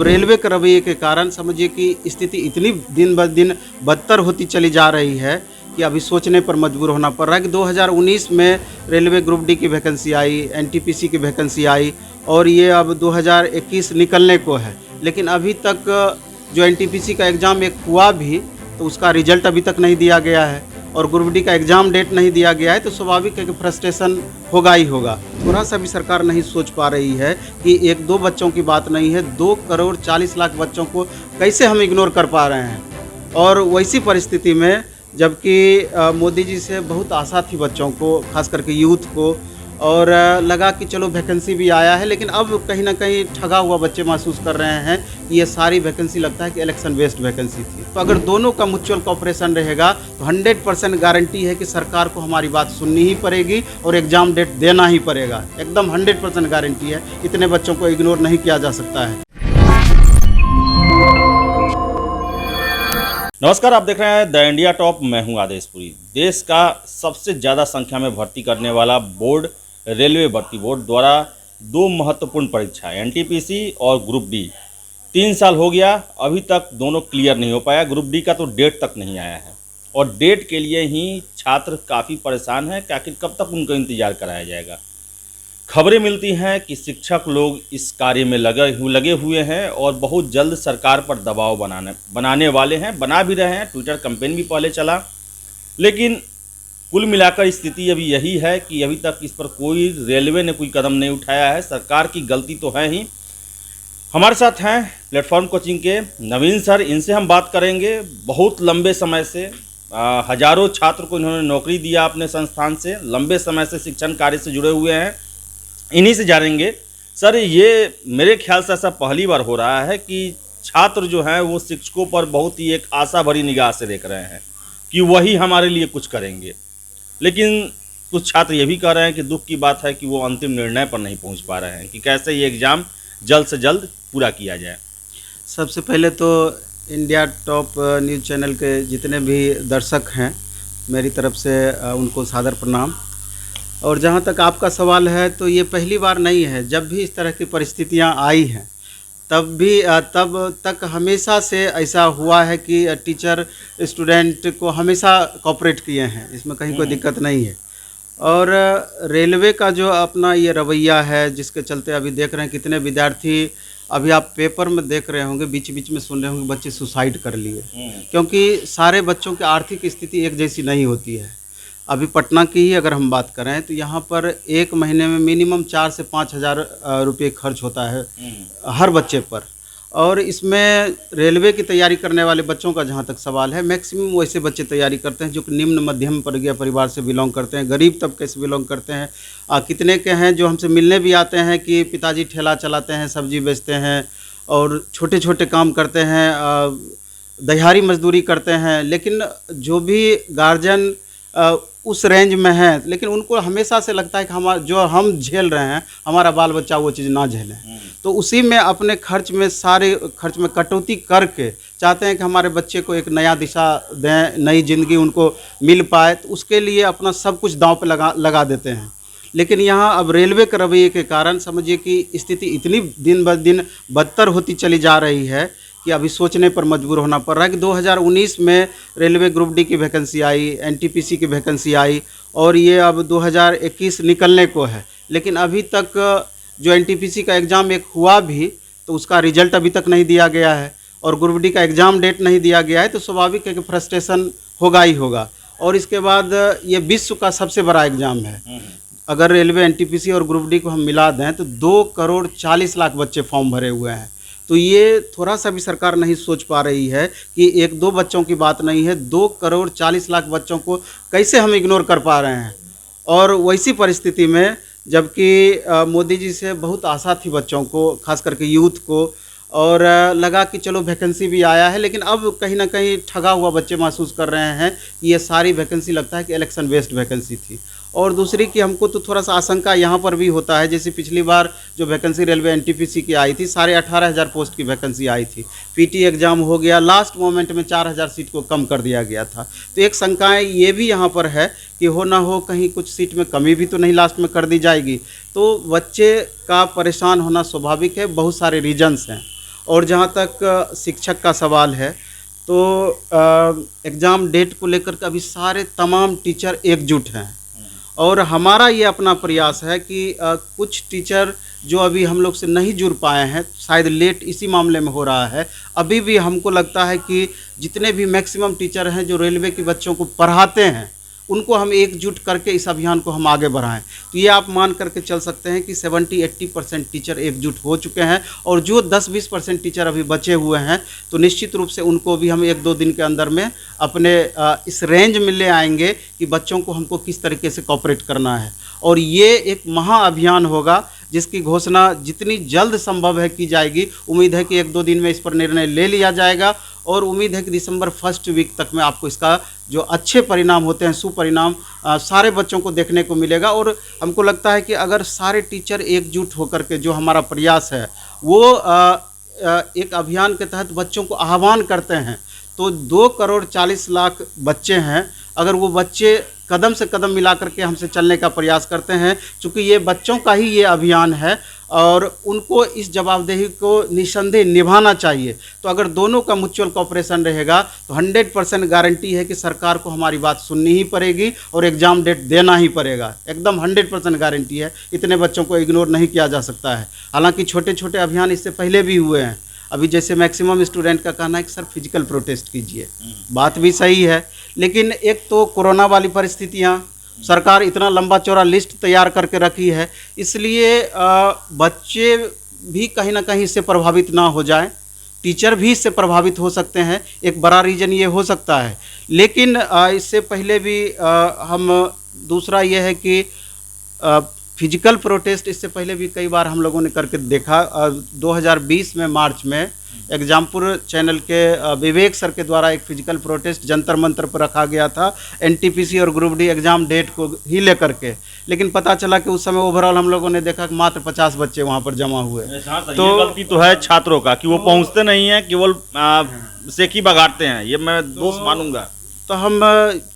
अब रेलवे के रवैये के कारण समझिए कि स्थिति इतनी दिन ब दिन बदतर होती चली जा रही है कि अभी सोचने पर मजबूर होना पड़ रहा है कि 2019 में रेलवे ग्रुप डी की वैकेंसी आई, एनटीपीसी की वैकेंसी आई और ये अब 2021 निकलने को है। लेकिन अभी तक जो एनटीपीसी का एग्ज़ाम एक हुआ भी तो उसका रिजल्ट अभी तक नहीं दिया गया है और ग्रुप डी का एग्ज़ाम डेट नहीं दिया गया है, तो स्वाभाविक है कि फ्रस्ट्रेशन होगा ही होगा। थोड़ा सा भी सरकार नहीं सोच पा रही है कि एक दो बच्चों की बात नहीं है, 2 करोड़ 40 लाख बच्चों को कैसे हम इग्नोर कर पा रहे हैं। और वैसी परिस्थिति में जबकि मोदी जी से बहुत आशा थी बच्चों को, खास करके यूथ को, और लगा कि चलो वैकेंसी भी आया है, लेकिन अब कहीं ना कहीं ठगा हुआ बच्चे महसूस कर रहे हैं कि ये सारी वैकेंसी लगता है कि इलेक्शन बेस्ड वैकेंसी थी। तो अगर दोनों का म्यूचुअल कोऑपरेशन रहेगा तो 100% गारंटी है कि सरकार को हमारी बात सुननी ही पड़ेगी और एग्ज़ाम डेट देना ही पड़ेगा। एकदम 100% गारंटी है, इतने बच्चों को इग्नोर नहीं किया जा सकता है। नमस्कार, आप देख रहे हैं द इंडिया टॉप। मैं हूं आदेशपुरी। देश का सबसे ज़्यादा संख्या में भर्ती करने वाला बोर्ड रेलवे भर्ती बोर्ड द्वारा 2 महत्वपूर्ण परीक्षा एनटीपीसी और ग्रुप डी 3 साल हो गया, अभी तक दोनों क्लियर नहीं हो पाया। ग्रुप डी का तो डेट तक नहीं आया है और डेट के लिए ही छात्र काफ़ी परेशान हैं कि आखिर कब तक उनका इंतज़ार कराया जाएगा। खबरें मिलती हैं कि शिक्षक लोग इस कार्य में लगे हुए हैं और बहुत जल्द सरकार पर दबाव बनाने वाले हैं, बना भी रहे हैं। ट्विटर कैंपेन भी पहले चला, लेकिन कुल मिलाकर स्थिति अभी यही है कि अभी तक इस पर रेलवे ने कोई कदम नहीं उठाया है। सरकार की गलती तो है ही। हमारे साथ हैं प्लेटफॉर्म कोचिंग के नवीन सर, इनसे हम बात करेंगे। बहुत लंबे समय से हजारों छात्र को इन्होंने नौकरी दिया अपने संस्थान से, लंबे समय से शिक्षण कार्य से जुड़े हुए हैं। इन्हीं से जानेंगे। सर, ये मेरे ख्याल से ऐसा पहली बार हो रहा है कि छात्र जो हैं वो शिक्षकों पर बहुत ही एक आशा भरी निगाह से देख रहे हैं कि वही हमारे लिए कुछ करेंगे, लेकिन कुछ छात्र ये भी कह रहे हैं कि दुख की बात है कि वो अंतिम निर्णय पर नहीं पहुंच पा रहे हैं कि कैसे ये एग्ज़ाम जल्द से जल्द पूरा किया जाए। सबसे पहले तो इंडिया टॉप न्यूज़ चैनल के जितने भी दर्शक हैं, मेरी तरफ से उनको सादर प्रणाम। और जहाँ तक आपका सवाल है, तो ये पहली बार नहीं है। जब भी इस तरह की परिस्थितियाँ आई हैं तब तक हमेशा से ऐसा हुआ है कि टीचर स्टूडेंट को हमेशा कोऑपरेट किए हैं, इसमें कहीं कोई दिक्कत नहीं है। और रेलवे का जो अपना ये रवैया है, जिसके चलते अभी देख रहे हैं कितने विद्यार्थी, अभी आप पेपर में देख रहे होंगे, बीच बीच में सुन रहे होंगे बच्चे सुसाइड कर लिए, क्योंकि सारे बच्चों की आर्थिक स्थिति एक जैसी नहीं होती है। अभी पटना की ही अगर हम बात करें तो यहाँ पर एक महीने में मिनिमम 4 से 5 हज़ार रुपये खर्च होता है हर बच्चे पर। और इसमें रेलवे की तैयारी करने वाले बच्चों का जहाँ तक सवाल है, मैक्सिमम वैसे बच्चे तैयारी करते हैं जो कि निम्न मध्यम वर्गीय परिवार से बिलोंग करते हैं, गरीब तबके से बिलोंग करते हैं। कितने के हैं जो हमसे मिलने भी आते हैं कि पिताजी ठेला चलाते हैं, सब्जी बेचते हैं और छोटे छोटे काम करते हैं, दिहाड़ी मजदूरी करते हैं। लेकिन जो भी गार्जियन उस रेंज में है, लेकिन उनको हमेशा से लगता है कि जो हम झेल रहे हैं हमारा बाल बच्चा वो चीज़ ना झेलें। तो उसी में अपने सारे खर्च में कटौती करके चाहते हैं कि हमारे बच्चे को एक नया दिशा दें, नई ज़िंदगी उनको मिल पाए, तो उसके लिए अपना सब कुछ दांव पे लगा देते हैं। लेकिन यहाँ अब रेलवे के रवैये के कारण समझिए कि स्थिति इतनी दिन ब दिन बदतर होती चली जा रही है कि अभी सोचने पर मजबूर होना पड़ रहा है कि 2019 में रेलवे ग्रुप डी की वैकेंसी आई, एनटीपीसी की वैकेंसी आई और ये अब 2021 निकलने को है। लेकिन अभी तक जो एनटीपीसी का एग्ज़ाम एक हुआ भी तो उसका रिजल्ट अभी तक नहीं दिया गया है और ग्रुप डी का एग्ज़ाम डेट नहीं दिया गया है, तो स्वाभाविक है कि फ्रस्ट्रेशन होगा ही होगा। और इसके बाद ये विश्व का सबसे बड़ा एग्ज़ाम है। अगर रेलवे, एनटीपीसी और ग्रुप डी को हम मिला दें तो 2 करोड़ 40 लाख बच्चे फॉर्म भरे हुए हैं। तो ये थोड़ा सा भी सरकार नहीं सोच पा रही है कि एक दो बच्चों की बात नहीं है, 2 करोड़ 40 लाख बच्चों को कैसे हम इग्नोर कर पा रहे हैं। और वैसी परिस्थिति में जबकि मोदी जी से बहुत आशा थी बच्चों को, खास करके यूथ को, और लगा कि चलो वैकेंसी भी आया है, लेकिन अब कहीं ना कहीं ठगा हुआ बच्चे महसूस कर रहे हैं कि ये सारी वैकेंसी लगता है कि इलेक्शन बेस्ड वैकेंसी थी। और दूसरी कि हमको तो थोड़ा सा आशंका यहाँ पर भी होता है, जैसे पिछली बार जो वैकेंसी रेलवे एनटीपीसी की आई थी, 18,500 पोस्ट की वैकेंसी आई थी, पीटी एग्ज़ाम हो गया, लास्ट मोमेंट में 4,000 सीट को कम कर दिया गया था। तो एक शंकाएँ ये भी यहाँ पर है कि हो ना हो कहीं कुछ सीट में कमी भी तो नहीं लास्ट में कर दी जाएगी। तो बच्चे का परेशान होना स्वाभाविक है, बहुत सारे रीजन्स हैं। और जहाँ तक शिक्षक का सवाल है, तो एग्ज़ाम डेट को लेकर के अभी सारे तमाम टीचर एकजुट हैं। और हमारा ये अपना प्रयास है कि कुछ टीचर जो अभी हम लोग से नहीं जुड़ पाए हैं, शायद लेट इसी मामले में हो रहा है, अभी भी हमको लगता है कि जितने भी मैक्सिमम टीचर हैं जो रेलवे के बच्चों को पढ़ाते हैं, उनको हम एकजुट करके इस अभियान को हम आगे बढ़ाएं। तो ये आप मान करके चल सकते हैं कि 70-80% टीचर एकजुट हो चुके हैं, और जो 10-20% टीचर अभी बचे हुए हैं, तो निश्चित रूप से उनको भी हम 1-2 दिन के अंदर में अपने इस रेंज में ले आएंगे कि बच्चों को हमको किस तरीके से कोऑपरेट करना है। और ये एक महाअभियान होगा जिसकी घोषणा जितनी जल्द संभव है की जाएगी। उम्मीद है कि 1-2 दिन में इस पर निर्णय ले लिया जाएगा, और उम्मीद है कि दिसंबर फर्स्ट वीक तक में आपको इसका जो अच्छे परिणाम होते हैं, सुपरिणाम सारे बच्चों को देखने को मिलेगा। और हमको लगता है कि अगर सारे टीचर एकजुट होकर के जो हमारा प्रयास है वो एक अभियान के तहत बच्चों को आह्वान करते हैं, तो 2,40,00,000 बच्चे हैं। अगर वो बच्चे कदम से कदम मिला करके हमसे चलने का प्रयास करते हैं, चूँकि ये बच्चों का ही ये अभियान है और उनको इस जवाबदेही को निस्संदेह निभाना चाहिए। तो अगर दोनों का म्यूचुअल कोऑपरेशन रहेगा तो 100% गारंटी है कि सरकार को हमारी बात सुननी ही पड़ेगी और एग्ज़ाम डेट देना ही पड़ेगा। एकदम 100% गारंटी है, इतने बच्चों को इग्नोर नहीं किया जा सकता है। हालांकि छोटे छोटे अभियान इससे पहले भी हुए हैं। अभी जैसे मैक्सिमम स्टूडेंट का कहना है कि सर फिजिकल प्रोटेस्ट कीजिए, बात भी सही है, लेकिन एक तो कोरोना वाली परिस्थितियाँ, सरकार इतना लंबा चौड़ा लिस्ट तैयार करके रखी है, इसलिए बच्चे भी कहीं ना कहीं इससे प्रभावित ना हो जाए, टीचर भी इससे प्रभावित हो सकते हैं, एक बड़ा रीज़न ये हो सकता है। लेकिन इससे पहले भी हम दूसरा ये है कि फिजिकल प्रोटेस्ट इससे पहले भी कई बार हम लोगों ने करके देखा। 2020 में मार्च में एग्जामपुर चैनल के विवेक सर के द्वारा एक फिजिकल प्रोटेस्ट जंतर मंतर पर रखा गया था, एनटीपीसी और ग्रुप डी एग्ज़ाम डेट को ही लेकर के। लेकिन पता चला कि उस समय ओवरऑल हम लोगों ने देखा कि मात्र 50 बच्चे वहाँ पर जमा हुए। तो ये गलती तो है छात्रों का कि वो पहुँचते नहीं हैं, केवल सेकी बगाड़ते हैं, ये मैं दोष मानूंगा। तो हम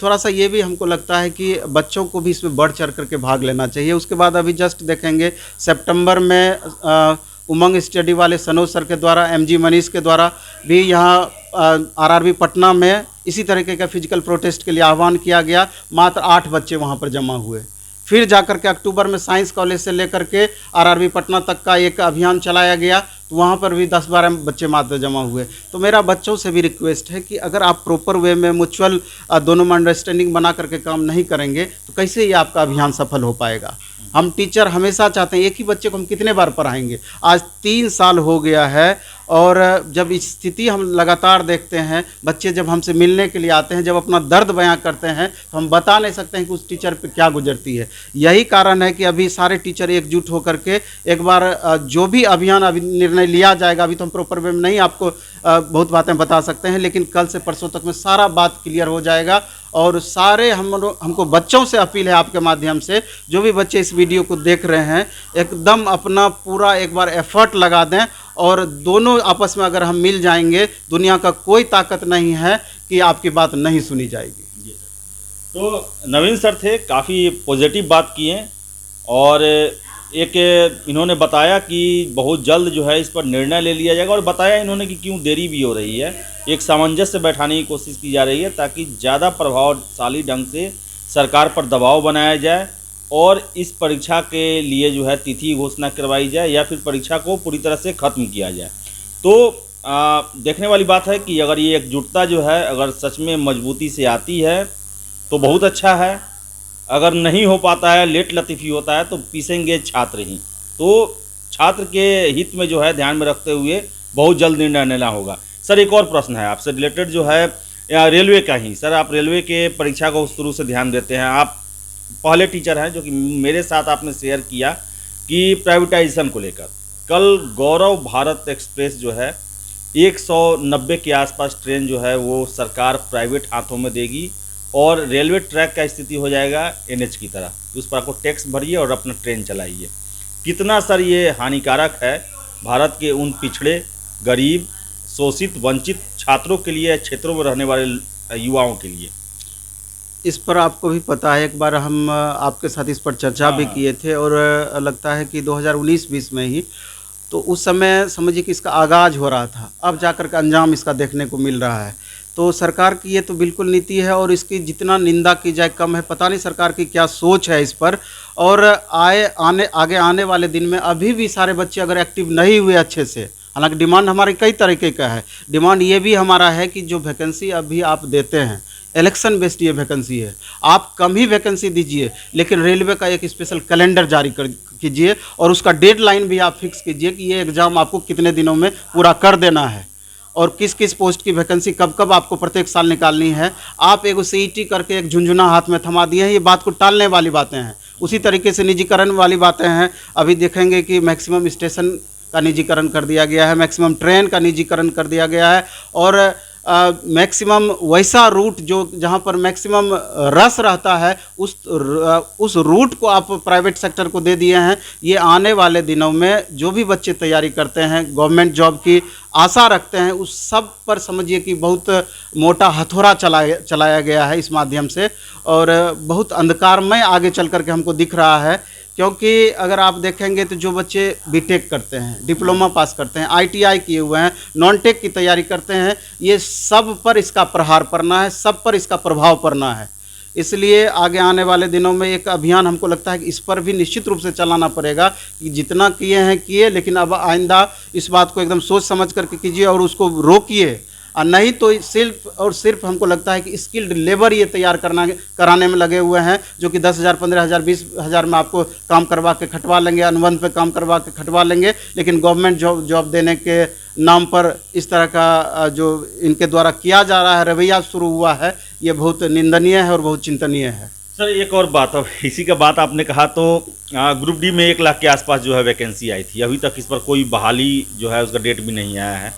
थोड़ा सा ये भी हमको लगता है कि बच्चों को भी इसमें बढ़ चढ़ करके भाग लेना चाहिए। उसके बाद अभी जस्ट देखेंगे सितंबर में उमंग स्टडी वाले सनोज सर के द्वारा, एमजी मनीष के द्वारा भी यहाँ आरआरबी पटना में इसी तरीके का फिजिकल प्रोटेस्ट के लिए आह्वान किया गया। मात्र 8 बच्चे वहाँ पर जमा हुए। फिर जाकर के अक्टूबर में साइंस कॉलेज से लेकर के आरआरबी पटना तक का एक अभियान चलाया गया, तो वहाँ पर भी 10-12 बच्चे मात्र जमा हुए। तो मेरा बच्चों से भी रिक्वेस्ट है कि अगर आप प्रॉपर वे में म्यूचुअल दोनों में अंडरस्टैंडिंग बना करके काम नहीं करेंगे तो कैसे ये आपका अभियान सफल हो पाएगा। हम टीचर हमेशा चाहते हैं, एक ही बच्चे को हम कितने बार पढ़ाएंगे। आज 3 साल हो गया है, और जब इस स्थिति हम लगातार देखते हैं, बच्चे जब हमसे मिलने के लिए आते हैं, जब अपना दर्द बयां करते हैं, तो हम बता नहीं सकते हैं कि उस टीचर पे क्या गुजरती है। यही कारण है कि अभी सारे टीचर एकजुट होकर के एक बार जो भी अभियान अभी निर्णय लिया जाएगा, अभी तो हम प्रॉपर वे में नहीं आपको बहुत बातें बता सकते हैं, लेकिन कल से परसों तक में सारा बात क्लियर हो जाएगा। और सारे हमको बच्चों से अपील है आपके माध्यम से, जो भी बच्चे इस वीडियो को देख रहे हैं, एकदम अपना पूरा एक बार एफर्ट लगा दें, और दोनों आपस में अगर हम मिल जाएंगे, दुनिया का कोई ताकत नहीं है कि आपकी बात नहीं सुनी जाएगी। तो नवीन सर थे, काफ़ी पॉजिटिव बात किए, और एक इन्होंने बताया कि बहुत जल्द जो है इस पर निर्णय ले लिया जाएगा, और बताया इन्होंने कि क्यों देरी भी हो रही है। एक सामंजस्य बैठाने की कोशिश की जा रही है ताकि ज़्यादा प्रभावशाली ढंग से सरकार पर दबाव बनाया जाए और इस परीक्षा के लिए जो है तिथि घोषणा करवाई जाए, या फिर परीक्षा को पूरी तरह से ख़त्म किया जाए। तो देखने वाली बात है कि अगर ये एकजुटता जो है अगर सच में मजबूती से आती है तो बहुत अच्छा है। अगर नहीं हो पाता है, लेट लतीफ़ी होता है, तो पीसेंगे छात्र ही। तो छात्र के हित में जो है ध्यान में रखते हुए बहुत जल्द निर्णय लेना होगा। सर, एक और प्रश्न है आपसे रिलेटेड, जो है रेलवे का ही। सर, आप रेलवे के परीक्षा को शुरू से ध्यान देते हैं, आप पहले टीचर हैं, जो कि मेरे साथ आपने शेयर किया कि प्राइवेटाइजेशन को लेकर कल गौरव भारत एक्सप्रेस जो है 190 के आसपास ट्रेन जो है वो सरकार प्राइवेट हाथों में देगी, और रेलवे ट्रैक का स्थिति हो जाएगा एनएच की तरह। उस पर आपको टैक्स भरिए और अपना ट्रेन चलाइए। कितना सर ये हानिकारक है भारत के उन पिछड़े, गरीब, शोषित, वंचित छात्रों के लिए, क्षेत्रों में रहने वाले युवाओं के लिए? इस पर आपको भी पता है, एक बार हम आपके साथ इस पर चर्चा भी किए थे, और लगता है कि 2019-20 में ही तो उस समय समझिए कि इसका आगाज़ हो रहा था, अब जाकर के अंजाम इसका देखने को मिल रहा है। तो सरकार की ये तो बिल्कुल नीति है और इसकी जितना निंदा की जाए कम है। पता नहीं सरकार की क्या सोच है इस पर। और आगे आने वाले दिन में अभी भी सारे बच्चे अगर एक्टिव नहीं हुए अच्छे से, हालांकि डिमांड हमारे कई तरीके का है। डिमांड ये भी हमारा है कि जो वैकेंसी अभी आप देते हैं, इलेक्शन बेस्ड ये वैकेंसी है, आप कम ही वैकेंसी दीजिए, लेकिन रेलवे का एक स्पेशल कैलेंडर जारी कर कीजिए और उसका डेडलाइन भी आप फिक्स कीजिए कि ये एग्ज़ाम आपको कितने दिनों में पूरा कर देना है और किस किस पोस्ट की वैकेंसी कब कब आपको प्रत्येक साल निकालनी है। आप एक सीईटी करके एक झुंझुना हाथ में थमा दिए हैं, ये बात को टालने वाली बातें हैं। उसी तरीके से निजीकरण वाली बातें हैं। अभी देखेंगे कि मैक्सिमम स्टेशन का निजीकरण कर दिया गया है, मैक्सिमम ट्रेन का निजीकरण कर दिया गया है और मैक्सिमम वैसा रूट जो जहाँ पर मैक्सिमम रस रहता है उस रूट को आप प्राइवेट सेक्टर को दे दिए हैं। ये आने वाले दिनों में जो भी बच्चे तैयारी करते हैं, गवर्नमेंट जॉब की आशा रखते हैं, उस सब पर समझिए कि बहुत मोटा हथौड़ा चलाया गया है इस माध्यम से और बहुत अंधकारमय आगे चल कर के हमको दिख रहा है। क्योंकि अगर आप देखेंगे तो जो बच्चे बीटेक करते हैं, डिप्लोमा पास करते हैं, आईटीआई किए हुए हैं, नॉन टेक की तैयारी करते हैं, ये सब पर इसका प्रहार पड़ना है, सब पर इसका प्रभाव पड़ना है। इसलिए आगे आने वाले दिनों में एक अभियान हमको लगता है कि इस पर भी निश्चित रूप से चलाना पड़ेगा कि जितना किए हैं किए, लेकिन अब आइंदा इस बात को एकदम सोच समझ करके कीजिए और उसको रोकिए। और नहीं तो सिर्फ और सिर्फ हमको लगता है कि स्किल्ड लेबर ये तैयार कराने में लगे हुए हैं, जो कि 10,000, 15,000, 20,000 में आपको काम करवा के खटवा लेंगे, अनुबंध पे काम करवा के खटवा लेंगे, लेकिन गवर्नमेंट जॉब देने के नाम पर इस तरह का जो इनके द्वारा किया जा रहा है रवैया शुरू हुआ है, ये बहुत निंदनीय है और बहुत चिंतनीय है। सर एक और बात, अब इसी का बात आपने कहा तो ग्रुप डी में 1 लाख के आसपास जो है वैकेंसी आई थी, अभी तक इस पर कोई बहाली जो है उसका डेट भी नहीं आया है।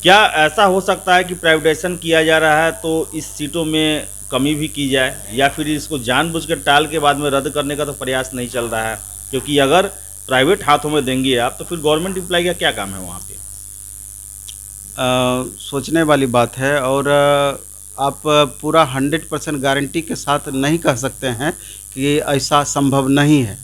क्या ऐसा हो सकता है कि प्राइवेटाइजेशन किया जा रहा है तो इस सीटों में कमी भी की जाए, या फिर इसको जानबूझकर टाल के बाद में रद्द करने का तो प्रयास नहीं चल रहा है? क्योंकि अगर प्राइवेट हाथों में देंगे आप तो फिर गवर्नमेंट एम्प्लॉय का क्या काम है वहाँ पे? सोचने वाली बात है और आप पूरा 100% गारंटी के साथ नहीं कह सकते हैं कि ऐसा संभव नहीं है।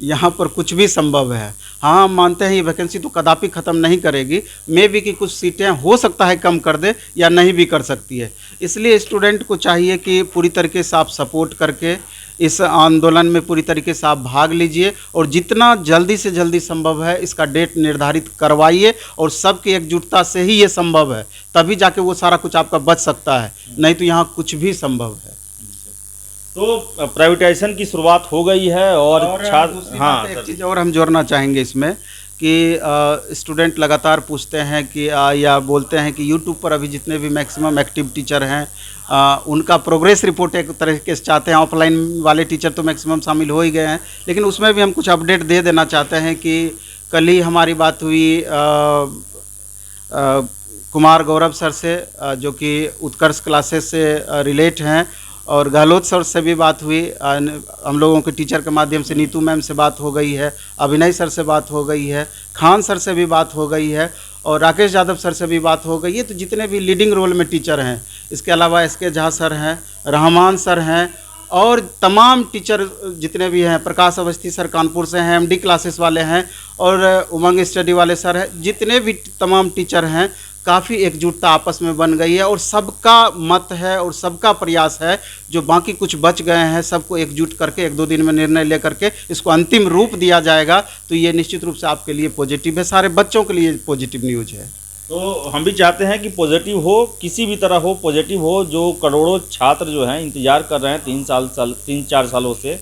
यहाँ पर कुछ भी संभव है। हाँ, हम मानते हैं ये वैकेंसी तो कदापि ख़त्म नहीं करेगी, मे भी कि कुछ सीटें हो सकता है कम कर दे या नहीं भी कर सकती है। इसलिए स्टूडेंट को चाहिए कि पूरी तरीके से आप सपोर्ट करके इस आंदोलन में पूरी तरीके से आप भाग लीजिए और जितना जल्दी से जल्दी संभव है इसका डेट निर्धारित करवाइए और सबकी एकजुटता से ही ये संभव है, तभी जाके वो सारा कुछ आपका बच सकता है, नहीं तो यहाँ कुछ भी संभव है। तो प्राइवेटाइजेशन की शुरुआत हो गई है और हाँ, एक चीज़ और हम जोड़ना चाहेंगे इसमें कि स्टूडेंट लगातार पूछते हैं कि या बोलते हैं कि यूट्यूब पर अभी जितने भी मैक्सिमम एक्टिव टीचर हैं उनका प्रोग्रेस रिपोर्ट एक तरीके से चाहते हैं। ऑफलाइन वाले टीचर तो मैक्सिमम शामिल हो ही गए हैं, लेकिन उसमें भी हम कुछ अपडेट दे देना चाहते हैं कि कल ही हमारी बात हुई कुमार गौरव सर से, जो कि उत्कर्ष क्लासेस से रिलेट हैं, और गहलोत सर से भी बात हुई, हम लोगों के टीचर के माध्यम से नीतू मैम से बात हो गई है, अभिनय सर से बात हो गई है, खान सर से भी बात हो गई है और राकेश यादव सर से भी बात हो गई है। तो जितने भी लीडिंग रोल में टीचर हैं, इसके अलावा SK झा सर हैं, रहमान सर हैं और तमाम टीचर जितने भी हैं, प्रकाश अवस्थी सर कानपुर से हैं, MD क्लासेस वाले हैं और उमंग स्टडी वाले सर हैं, जितने भी तमाम टीचर हैं, काफ़ी एकजुटता आपस में बन गई है और सबका मत है और सबका प्रयास है, जो बाकी कुछ बच गए हैं सबको एकजुट करके 1-2 दिन में निर्णय लेकर के इसको अंतिम रूप दिया जाएगा। तो ये निश्चित रूप से आपके लिए पॉजिटिव है, सारे बच्चों के लिए पॉजिटिव न्यूज़ है। तो हम भी चाहते हैं कि पॉजिटिव हो, किसी भी तरह हो, पॉजिटिव हो। जो करोड़ों छात्र जो हैं इंतज़ार कर रहे हैं 3-4 सालों से,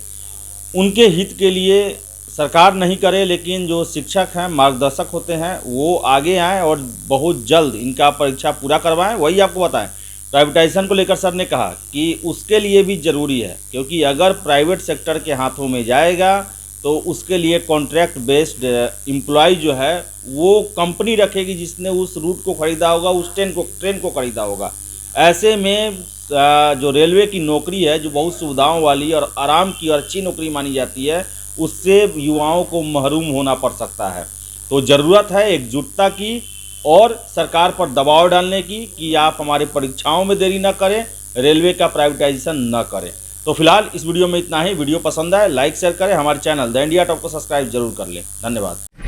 उनके हित के लिए सरकार नहीं करे, लेकिन जो शिक्षक हैं, मार्गदर्शक होते हैं, वो आगे आएँ और बहुत जल्द इनका परीक्षा पूरा करवाएं। वही आपको बताएं, प्राइवेटाइजेशन को लेकर सर ने कहा कि उसके लिए भी ज़रूरी है, क्योंकि अगर प्राइवेट सेक्टर के हाथों में जाएगा तो उसके लिए कॉन्ट्रैक्ट बेस्ड एम्प्लॉय जो है वो कंपनी रखेगी जिसने उस रूट को ख़रीदा होगा, उस ट्रेन को ख़रीदा होगा। ऐसे में जो रेलवे की नौकरी है, जो बहुत सुविधाओं वाली और आराम की और अच्छी नौकरी मानी जाती है, उससे युवाओं को महरूम होना पड़ सकता है। तो ज़रूरत है एकजुटता की और सरकार पर दबाव डालने की कि आप हमारी परीक्षाओं में देरी न करें, रेलवे का प्राइवेटाइजेशन न करें। तो फिलहाल इस वीडियो में इतना ही। वीडियो पसंद आए लाइक शेयर करें, हमारे चैनल द इंडिया टॉप को सब्सक्राइब जरूर कर लें। धन्यवाद।